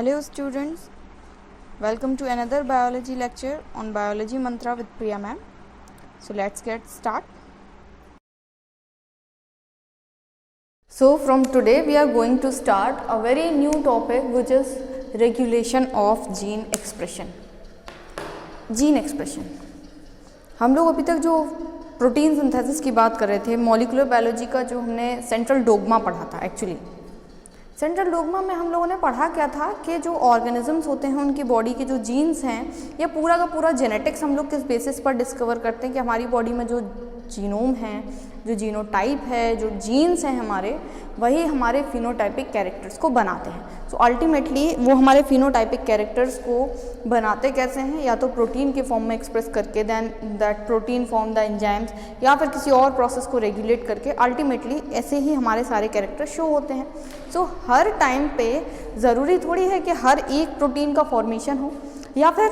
Hello students, welcome to another biology lecture on Biology Mantra with Priya ma'am. So let's get start. So from today we are going to start a very new topic which is regulation of gene expression. Gene expression. हम लोग अभी तक जो protein synthesis की बात कर रहे थे, मॉलिक्यूलर बायोलॉजी का जो हमने सेंट्रल डोग्मा पढ़ा था। एक्चुअली सेंट्रल डोग्मा में हम लोगों ने पढ़ा क्या था कि जो ऑर्गेनिजम्स होते हैं उनकी बॉडी के जो जीन्स हैं, ये पूरा का पूरा जेनेटिक्स हम लोग किस बेसिस पर डिस्कवर करते हैं कि हमारी बॉडी में जो जीनोम है, जो जीनोटाइप है, जो जीन्स हैं हमारे, वही हमारे फिनोटाइपिक कैरेक्टर्स को बनाते हैं। सो अल्टीमेटली वो हमारे फिनोटाइपिक कैरेक्टर्स को बनाते कैसे हैं, या तो प्रोटीन के फॉर्म में एक्सप्रेस करके, then that protein form the enzymes, या फिर किसी और प्रोसेस को रेगुलेट करके अल्टीमेटली ऐसे ही हमारे सारे कैरेक्टर शो होते हैं। सो हर टाइम पे ज़रूरी थोड़ी है कि हर एक प्रोटीन का फॉर्मेशन हो, या फिर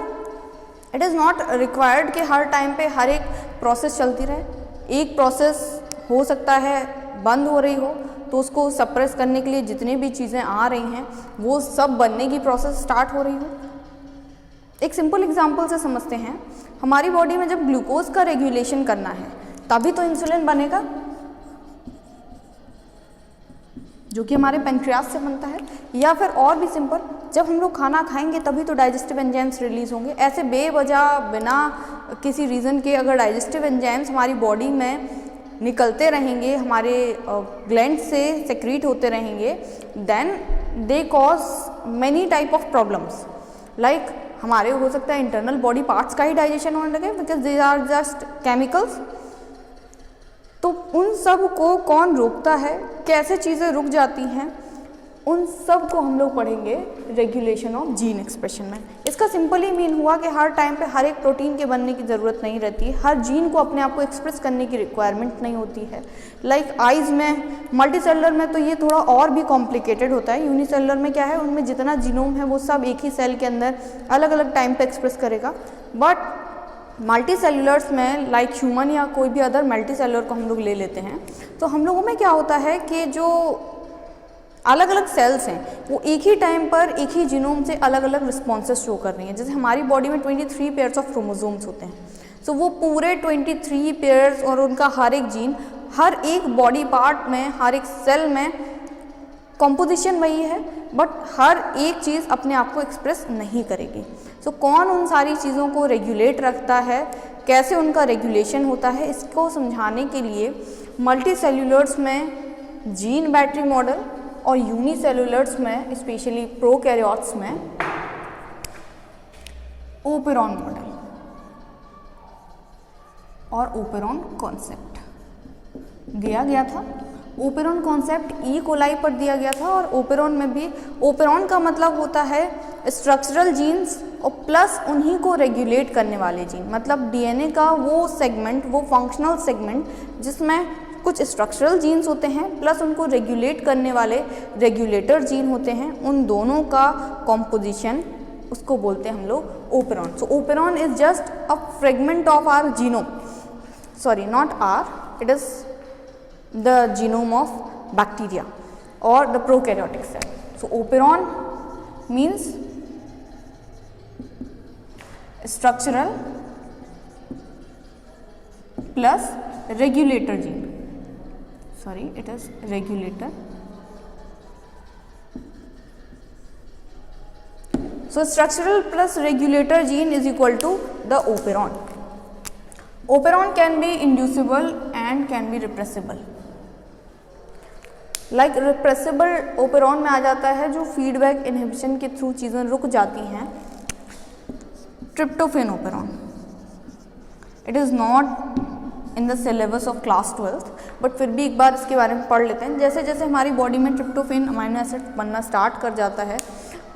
इट इज़ नॉट रिक्वायर्ड कि हर टाइम पे हर एक प्रोसेस चलती रहे। एक प्रोसेस हो सकता है बंद हो रही हो, तो उसको सप्रेस करने के लिए जितनी भी चीज़ें आ रही हैं वो सब बनने की प्रोसेस स्टार्ट हो रही हो। एक सिंपल एग्जांपल से समझते हैं, हमारी बॉडी में जब ग्लूकोज का रेगुलेशन करना है तभी तो इंसुलिन बनेगा, जो कि हमारे पेनक्रियास से बनता है। या फिर और भी सिंपल, जब हम लोग खाना खाएंगे तभी तो डाइजेस्टिव एंजाइम्स रिलीज होंगे। ऐसे बेवजह बिना किसी रीज़न के अगर डाइजेस्टिव एंजाइम्स हमारी बॉडी में निकलते रहेंगे, हमारे ग्लैंड से सेक्रीट होते रहेंगे, then they cause many type of problems. Like हमारे हो सकता है इंटरनल बॉडी पार्ट्स का ही डाइजेशन होने लगे, because they are just chemicals. तो उन सब को कौन रोकता है, कैसे चीज़ें रुक जाती हैं, उन सब को हम लोग पढ़ेंगे रेगुलेशन ऑफ जीन एक्सप्रेशन में। इसका सिंपल ही मीन हुआ कि हर टाइम पे हर एक प्रोटीन के बनने की ज़रूरत नहीं रहती है, हर जीन को अपने आप को एक्सप्रेस करने की रिक्वायरमेंट नहीं होती है। लाइक आइज़ में, मल्टीसेलुलर में तो ये थोड़ा और भी कॉम्प्लिकेटेड होता है। यूनिसेलुलर में क्या है, उनमें जितना जीनोम है वो सब एक ही सेल के अंदर अलग अलग टाइम पर एक्सप्रेस करेगा। बट मल्टी सेलुलर्स में, लाइक ह्यूमन या कोई भी अदर मल्टी सेलुलर को हम लोग ले लेते हैं, तो हम लोगों में क्या होता है कि जो अलग अलग सेल्स हैं वो एक ही टाइम पर एक ही जीनोम से अलग अलग रिस्पॉन्सेस शो कर रही हैं। जैसे हमारी बॉडी में 23 पेयर्स ऑफ क्रोमोसोम्स होते हैं, सो वो पूरे 23 पेयर्स और उनका हर एक जीन, हर एक बॉडी पार्ट में, हर एक सेल में कॉम्पोजिशन वही है, बट हर एक चीज़ अपने आप को एक्सप्रेस नहीं करेगी। सो कौन उन सारी चीज़ों को रेगुलेट रखता है, कैसे उनका रेगुलेशन होता है, इसको समझाने के लिए मल्टी सेल्यूलर्स में जीन बैटरी मॉडल और यूनिसेलुलर्स में, स्पेशली प्रोकैरियोट्स में, ओपेरॉन मॉडल और ओपेरॉन कॉन्सेप्ट दिया गया था। ओपेरॉन कॉन्सेप्ट ई कोलाई पर दिया गया था, और ओपेरॉन में भी, ओपेरॉन का मतलब होता है स्ट्रक्चरल जीन्स और प्लस उन्हीं को रेगुलेट करने वाले जीन। मतलब डीएनए का वो सेगमेंट, वो फंक्शनल सेगमेंट जिसमें कुछ स्ट्रक्चरल जीन्स होते हैं प्लस उनको रेगुलेट करने वाले रेगुलेटर जीन होते हैं, उन दोनों का कॉम्पोजिशन, उसको बोलते हैं हम लोग operon. So operon is just a fragment of our genome, sorry not our, it is the genome of bacteria or the prokaryotic cell. So operon means structural plus regulator gene, sorry it is regulator. So structural plus regulator gene is equal to the operon. Operon can be inducible and can be repressible. Like repressible operon में आ जाता है जो feedback inhibition के through चीज़ें रुक जाती हैं, tryptophan operon. It is not in the syllabus of class 12th, but फिर भी एक बार इसके बारे में पढ़ लेते हैं। जैसे जैसे हमारी बॉडी में ट्रिप्टोफेन अमीनो एसिड बनना स्टार्ट कर जाता है,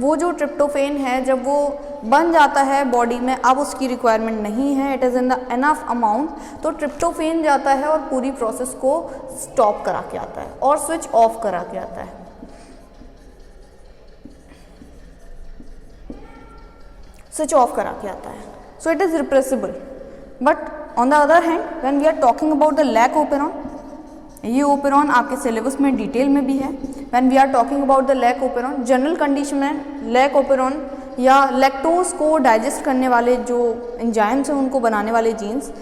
वो जो ट्रिप्टोफेन है जब वो बन जाता है बॉडी में, अब उसकी रिक्वायरमेंट नहीं है, it is in the enough amount, तो ट्रिप्टोफेन जाता है और पूरी प्रोसेस को स्टॉप करा के आता है और स्विच ऑफ करा के आता है। स्विच ऑफ करा के आता है, so it is repressible. But on the other hand when we are talking about the lac operon, ये ओपेरॉन आपके सिलेबस में डिटेल में भी है, when we are talking about the lac operon, general condition में लैक ओपेरॉन या lactose को digest करने वाले जो एंजाइम्स हैं, उनको बनाने वाले जीन्स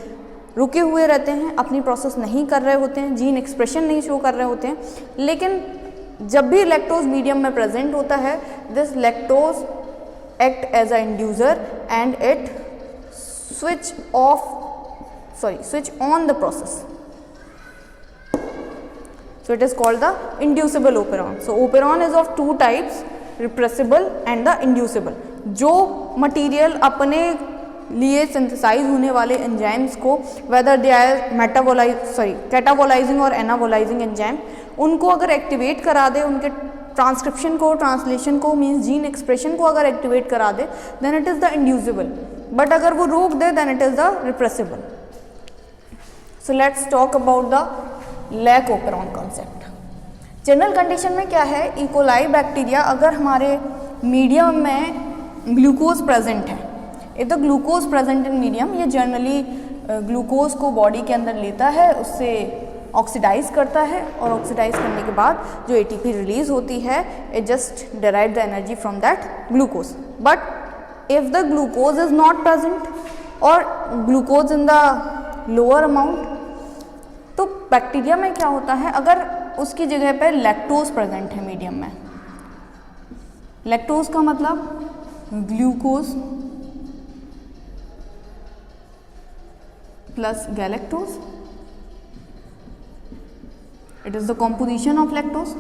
रुके हुए रहते हैं, अपनी प्रोसेस नहीं कर रहे होते हैं, जीन एक्सप्रेशन नहीं शो कर रहे होते हैं। लेकिन जब भी लैक्टोज मीडियम में प्रेजेंट होता है, this lactose act as a inducer and it switch on the process. So it is called the inducible operon. So operon is of two types, repressible and the inducible. जो material अपने लिए synthesise होने वाले enzymes को, whether they are कैटाबोलाइजिंग और एनाबोलाइजिंग enzyme, उनको अगर activate करा दे, उनके ट्रांसक्रिप्शन को, ट्रांसलेशन को, मीन्स जीन एक्सप्रेशन को अगर एक्टिवेट करा दे, then it is the inducible. But अगर वो रोक दे, then it is the repressible. So let's talk about the lac operon concept. General condition में क्या है, इकोलाई बैक्टीरिया अगर हमारे मीडियम में ग्लूकोज प्रेजेंट है, if the glucose present in medium, ये जनरली ग्लूकोज को बॉडी के अंदर लेता है, उससे ऑक्सीडाइज करता है, और ऑक्सीडाइज करने के बाद जो एटीपी रिलीज होती है, it just derive the energy from that glucose. But if the glucose is not present or glucose in the lower amount, तो बैक्टीरिया में क्या होता है, अगर उसकी जगह पे लैक्टोज प्रेजेंट है मीडियम में, लैक्टोज का मतलब glucose plus galactose, it is the composition of lactose.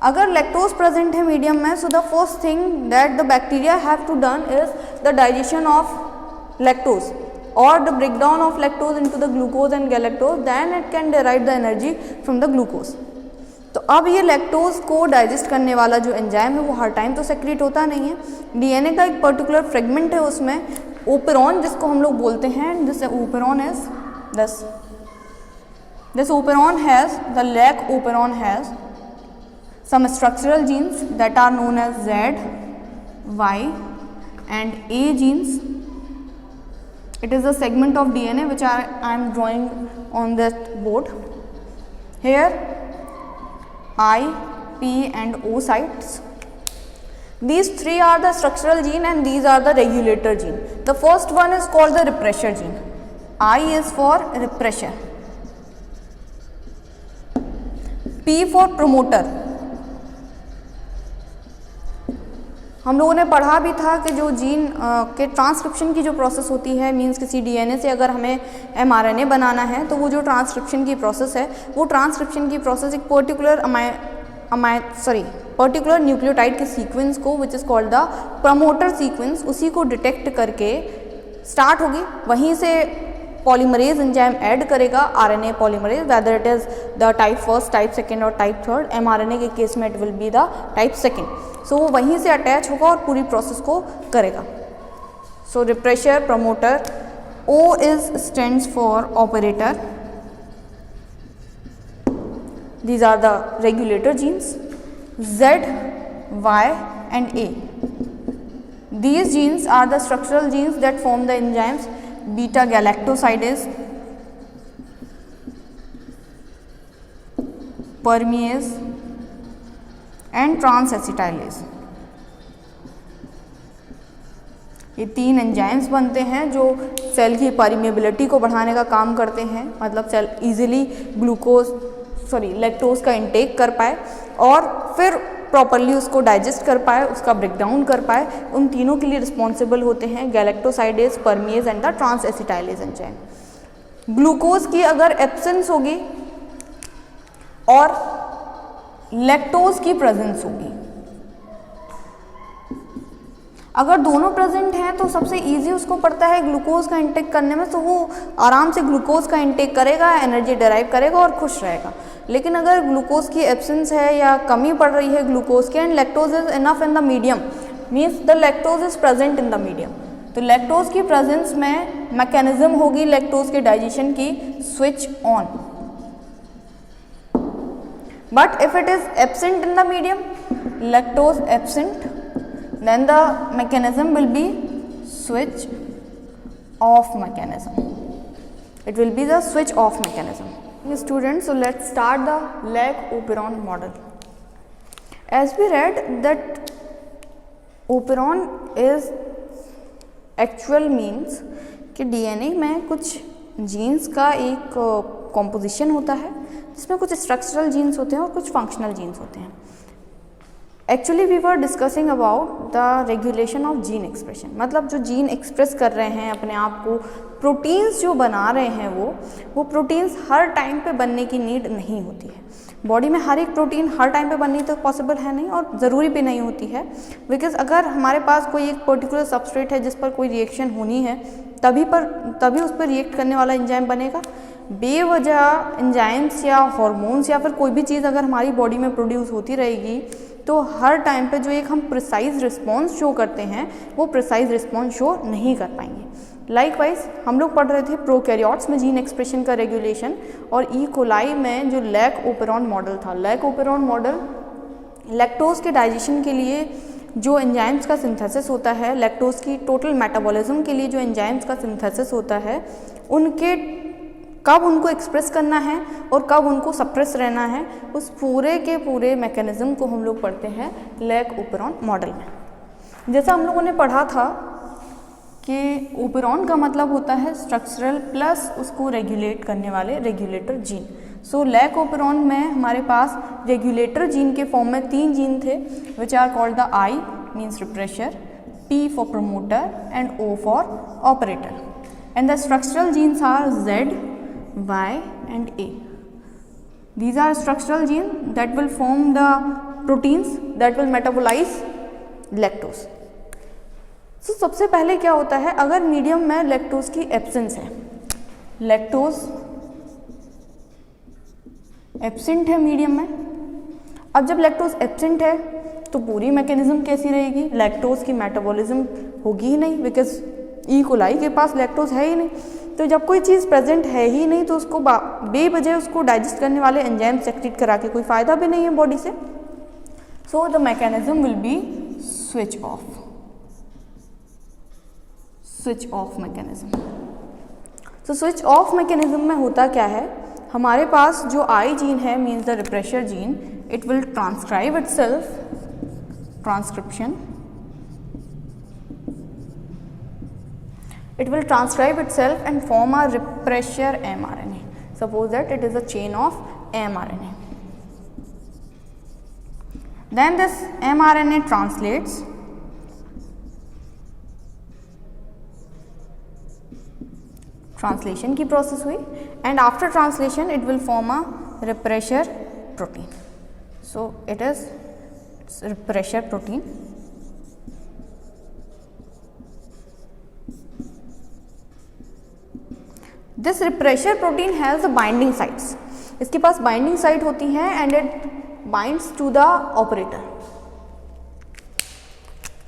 अगर लैक्टोज प्रेजेंट है मीडियम में, so the first thing that the bacteria have to done is the digestion of lactose और the breakdown of lactose into the glucose and galactose, then it can derive the energy from the glucose. तो अब ये lactose को digest करने वाला जो enzyme है, वो हर टाइम तो सेक्रेट होता नहीं है। डीएनए का एक पर्टिकुलर फ्रेगमेंट है, उसमें ओपेरॉन जिसको हम लोग बोलते हैं, this operon is this operon has, the lac operon has some structural genes that are known as Z, Y and A genes. It is a segment of DNA which I am drawing on that board. Here I, P and O sites. These three are the structural gene and these are the regulator gene. The first one is called the repressor gene. I is for repressor. P for promoter. हम लोगों ने पढ़ा भी था कि जो gene के transcription की जो प्रोसेस होती है, मींस किसी डीएनए से अगर हमें एमआरएनए बनाना है, तो वो जो ट्रांसक्रिप्शन की प्रोसेस है, वो ट्रांसक्रिप्शन की प्रोसेस एक पर्टिकुलर न्यूक्लियोटाइड के सीक्वेंस को, which is called the promoter sequence, उसी को डिटेक्ट करके स्टार्ट होगी। वहीं से पॉलीमरेज एंजाइम ऐड करेगा, RNA polymerase, whether it is the type first, type second और टाइप थर्ड। एमआरएनए के केस में it will be the type second. So वो वहीं से अटैच होगा और पूरी प्रोसेस को करेगा। So repressor, promoter, O is stands for operator. These are the regulator genes, Z, Y and A. These genes are the structural genes that form the enzymes beta galactosidase, permease and transacetylase. ये तीन enzymes बनते हैं जो cell की permeability को बढ़ाने का काम करते हैं, मतलब सेल इजीली लैक्टोज का इंटेक कर पाए और फिर प्रॉपरली उसको डाइजेस्ट कर पाए, उसका ब्रेकडाउन कर पाए। उन तीनों के लिए रिस्पॉन्सिबल होते हैं galactosidase, permease and the transacetylase enzyme. Glucose की अगर एब्सेंस होगी और लैक्टोज की प्रेजेंस होगी, अगर दोनों प्रेजेंट हैं तो सबसे इजी उसको पड़ता है ग्लूकोज का इंटेक करने में, तो वो आराम से ग्लूकोज का इंटेक करेगा, एनर्जी डिराइव करेगा और खुश रहेगा। लेकिन अगर ग्लूकोज की एब्सेंस है या कमी पड़ रही है ग्लूकोज की and lactose is enough in the medium, means the lactose is present in the medium, तो लैक्टोज की प्रेजेंस में मैकेनिज्म होगी लैक्टोज के डाइजेशन की, switch on. But if it is absent in the medium, lactose absent, then the mechanism will be switch off mechanism. It will be the switch off mechanism. Okay, students, so let's start the Lake Operon model. As we read that operon is actual means कि DNA में कुछ jeans का एक composition होता है जिसमें कुछ structural genes होते हैं और कुछ फंक्शनल जीन्स होते हैं. Actually we were discussing about the regulation of gene expression, मतलब जो जीन एक्सप्रेस कर रहे हैं अपने आप को, प्रोटीन्स जो बना रहे हैं वो प्रोटीन्स हर टाइम पे बनने की नीड नहीं होती है. बॉडी में हर एक प्रोटीन हर टाइम पे बननी तो पॉसिबल है नहीं और ज़रूरी भी नहीं होती है, बिकॉज अगर हमारे पास कोई एक पर्टिकुलर सबस्ट्रेट है जिस पर कोई रिएक्शन होनी है तभी उस पर रिएक्ट करने वाला एंजाइम बनेगा. बेवजह एंजाइम्स या हॉर्मोन्स या फिर कोई भी चीज़ अगर हमारी बॉडी में प्रोड्यूस होती रहेगी तो हर टाइम पे जो एक हम प्रिसाइज रिस्पॉन्स शो करते हैं वो प्रिसाइज रिस्पॉन्स शो नहीं कर पाएंगे. लाइकवाइज हम लोग पढ़ रहे थे प्रोकैरियोट्स में जीन एक्सप्रेशन का रेगुलेशन और ई कोलाई में जो लैक ओपेरॉन मॉडल था. लैक ओपेरॉन मॉडल लैक्टोज के डाइजेशन के लिए जो एंजाइम्स का सिंथेसिस होता है, लैक्टोज की टोटल मेटाबॉलिज्म के लिए जो एंजाइम्स का सिंथेसिस होता है, उनके कब उनको एक्सप्रेस करना है और कब उनको सप्रेस रहना है, उस पूरे के पूरे मैकेनिज्म को हम लोग पढ़ते हैं लैक ओपेरॉन मॉडल में. जैसा हम लोगों ने पढ़ा था कि ओपेरॉन का मतलब होता है स्ट्रक्चरल प्लस उसको रेगुलेट करने वाले regulator gene. So lac operon में हमारे पास रेगुलेटर जीन के फॉर्म में 3 जीन थे which are called the I means repressor, P for promoter and O for operator. And the structural genes are Z, Y and A. These are structural genes that will form the proteins that will metabolize lactose. So सबसे पहले क्या होता है, अगर medium में lactose की absence है, lactose absent है मीडियम में. अब जब लैक्टोज एब्सेंट है तो पूरी मैकेनिज्म कैसी रहेगी, लैक्टोज की मेटाबॉलिज्म होगी ही नहीं, बिकॉज ई कोलाई के पास लैक्टोज है ही नहीं. तो जब कोई चीज़ प्रेजेंट है ही नहीं तो उसको बेवजह उसको डाइजेस्ट करने वाले एंजाइम सेक्रेट करा के कोई फ़ायदा भी नहीं है बॉडी से. So the mechanism will be switch off mechanism. तो स्विच ऑफ मैकेनिज्म में होता क्या है, हमारे पास जो आई जीन है means the refresher gene, it will transcribe itself, transcription, it will transcribe itself and form a repressor mRNA. Suppose that it is a chain of mRNA. Then this mRNA translates translation की process हुई and after translation it will form a repressor protein. So it is repressor protein. This repressor protein has the binding sites. इसके पास binding site होती हैं and it binds to the operator.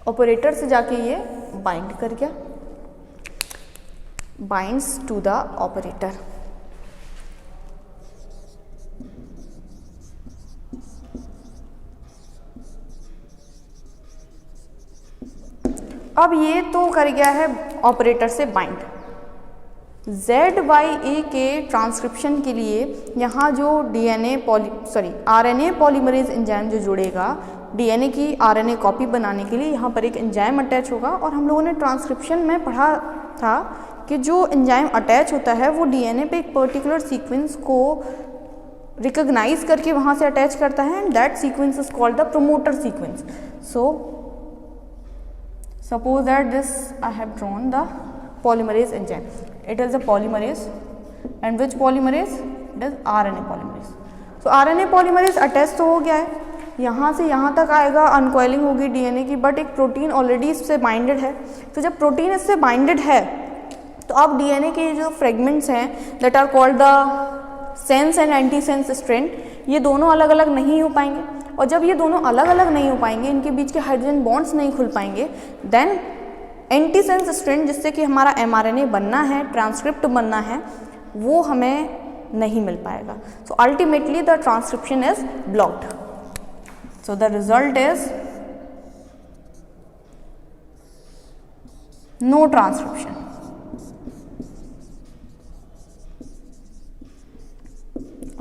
Operator से जाके ये bind कर गया, binds to the operator. अब ये तो कर गया है ऑपरेटर से बाइंड. ZYA के ट्रांसक्रिप्शन के लिए यहाँ जो RNA पॉलीमरेज एंजाइम जो जुड़ेगा, DNA की RNA कॉपी बनाने के लिए यहाँ पर एक एंजाइम अटैच होगा. और हम लोगों ने ट्रांसक्रिप्शन में पढ़ा था कि जो एंजाइम अटैच होता है वो DNA पे एक पर्टिकुलर सीक्वेंस को रिकॉग्नाइज करके वहाँ से अटैच करता है and that sequence is called the promoter sequence. So suppose that this I have drawn the polymerase enzyme. It is a polymerase and which polymerase? It is RNA polymerase. So RNA polymerase attach तो हो गया है, यहाँ से यहाँ तक आएगा, अनकॉइलिंग होगी DNA की, बट एक प्रोटीन ऑलरेडी इससे बाइंडेड है. तो जब प्रोटीन इससे बाइंडेड है तो अब DNA के जो फ्रेगमेंट्स हैं that are called the sense and anti sense strand, ये दोनों अलग अलग नहीं हो पाएंगे. और जब ये दोनों अलग अलग नहीं हो पाएंगे, इनके बीच के हाइड्रोजन बॉन्ड्स नहीं खुल पाएंगे, देन एंटी सेंस स्ट्रैंड जिससे कि हमारा mRNA बनना है, ट्रांसक्रिप्ट बनना है, वो हमें नहीं मिल पाएगा. So ultimately the transcription is blocked. So the result is no transcription.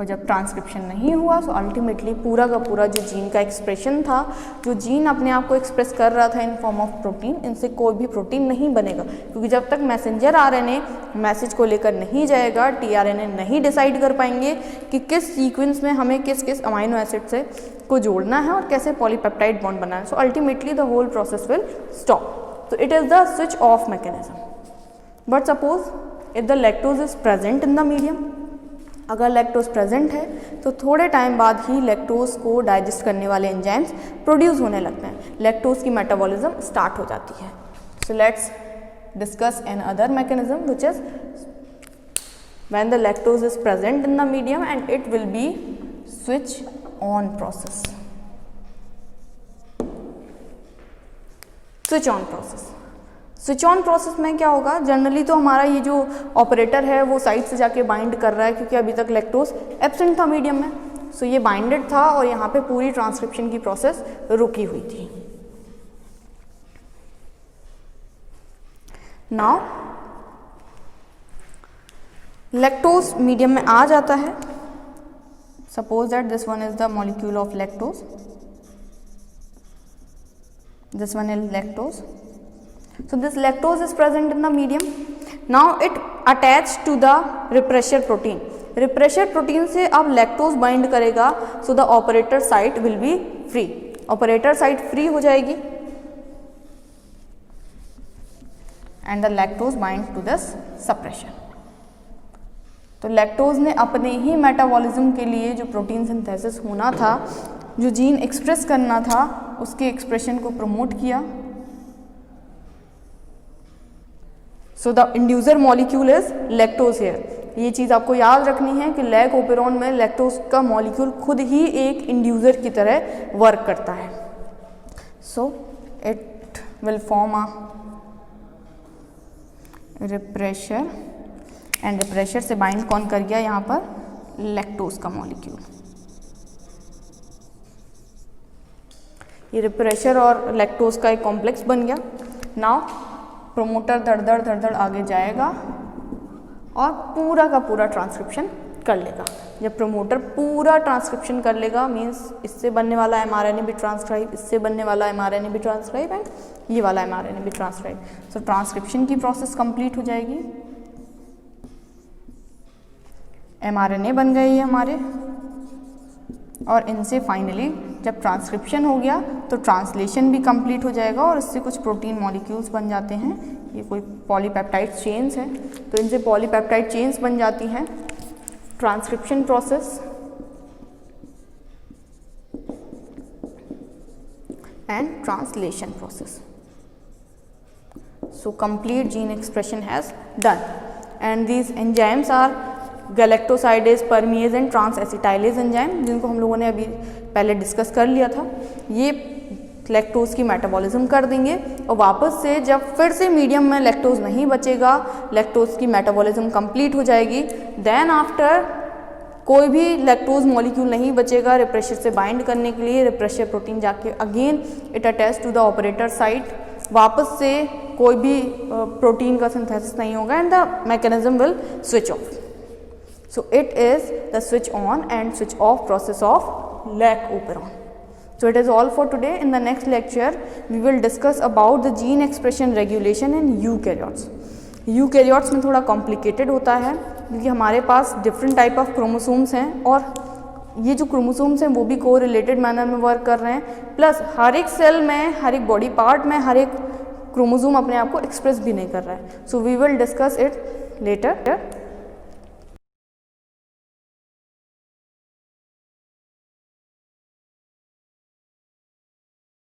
और जब ट्रांसक्रिप्शन नहीं हुआ तो अल्टीमेटली पूरा का पूरा जो जीन का एक्सप्रेशन था, जो जीन अपने आप को एक्सप्रेस कर रहा था इन फॉर्म ऑफ प्रोटीन, इनसे कोई भी प्रोटीन नहीं बनेगा, क्योंकि जब तक मैसेंजर आरएनए मैसेज को लेकर नहीं जाएगा, टीआरएनए नहीं डिसाइड कर पाएंगे कि किस सीक्वेंस में हमें किस किस अमाइनो एसिड से को जोड़ना है और कैसे पॉलीपेप्टाइड बॉन्ड बनाना है। So ultimately the whole process will stop. तो it is the switch off mechanism. But suppose if the lactose is present in the medium, अगर लैक्टोज प्रेजेंट है तो थोड़े टाइम बाद ही लैक्टोज को डाइजेस्ट करने वाले एंजाइम्स प्रोड्यूस होने लगते हैं, लैक्टोज की मेटाबॉलिज्म स्टार्ट हो जाती है। So let's discuss N other mechanism which is when the lactose is present in the medium and it will B switch on process. Switch on process, switch on process में क्या होगा, generally तो हमारा ये जो ऑपरेटर है वो side से जाके बाइंड कर रहा है, क्योंकि अभी तक लैक्टोज एब्सेंट था मीडियम में। सो ये बाइंडेड था और यहाँ पे पूरी ट्रांसक्रिप्शन की प्रोसेस रुकी हुई थी। नाउ लैक्टोज मीडियम में आ जाता है। Suppose that this one is the molecule of lactose, this one is lactose. So this lactose is present in the medium. Now it attached to the repressor protein. repressor protein से अब lactose bind करेगा, so the operator site will be free. operator site free हो जाएगी and the lactose bind to this suppressor. तो lactose ने अपने ही metabolism के लिए जो प्रोटीन सिंथेसिस होना था, जो जीन एक्सप्रेस करना था, उसके एक्सप्रेशन को प्रमोट किया। So the inducer molecule is lactose here. ये चीज़ आपको याद रखनी है कि लैक ओपेरॉन में लैक्टोज का मॉलिक्यूल खुद ही एक इंड्यूसर की तरह वर्क करता है। So it will form a refresher and refresher से बाइंड कौन कर गया यहाँ पर, लैक्टोज का मॉलिक्यूल। ये रिप्रेशर और लैक्टोज का एक कॉम्प्लेक्स बन गया। नाउ प्रोमोटर धड़ धड़ आगे जाएगा और पूरा का पूरा ट्रांसक्रिप्शन कर लेगा। जब प्रोमोटर पूरा ट्रांसक्रिप्शन कर लेगा, मीन्स इससे बनने वाला एमआरएनए भी ट्रांसक्राइब, इससे बनने वाला एमआरएनए भी ट्रांसक्राइब एंड ये वाला एमआरएनए भी ट्रांसक्राइब। सो ट्रांसक्रिप्शन की प्रोसेस कंप्लीट हो जाएगी। एमआरएनए बन गए ये हमारे, और इनसे फाइनली जब ट्रांसक्रिप्शन हो गया तो ट्रांसलेशन भी कंप्लीट हो जाएगा और इससे कुछ प्रोटीन मॉलिक्यूल्स बन जाते हैं। ये कोई पॉलीपेप्टाइड चेन्स हैं, तो इनसे पॉलीपेप्टाइड चेन्स बन जाती हैं। Transcription process and translation process. So complete gene expression has done and these enzymes are galactosidase, permease and trans acetylase enzyme, जिनको हम लोगों ने अभी पहले डिस्कस कर लिया था। ये लैक्टोज की मेटाबॉलिज्म कर देंगे और वापस से जब फिर से मीडियम में लैक्टोज नहीं बचेगा, लैक्टोज की मेटाबॉलिज्म कंप्लीट हो जाएगी, देन आफ्टर कोई भी लैक्टोज मॉलिक्यूल नहीं बचेगा रिप्रेशर से बाइंड करने के लिए। रिप्रेशर प्रोटीन जाके again it attach to the operator site, वापस से कोई भी प्रोटीन का सिंथेसिस नहीं होगा and the mechanism will switch off. So it is the switch on and switch off process of lac operon. So it is all for today. In the next lecture, we will discuss about the gene expression regulation in eukaryotes. Eukaryotes में थोड़ा complicated होता है क्योंकि हमारे पास different type of chromosomes हैं और ये जो chromosomes हैं वो भी co-related manner में work कर रहे हैं, प्लस हर एक सेल में, हर एक body part में, हर एक क्रोमोसोम अपने आप को एक्सप्रेस भी नहीं कर रहा है। So we will discuss it later.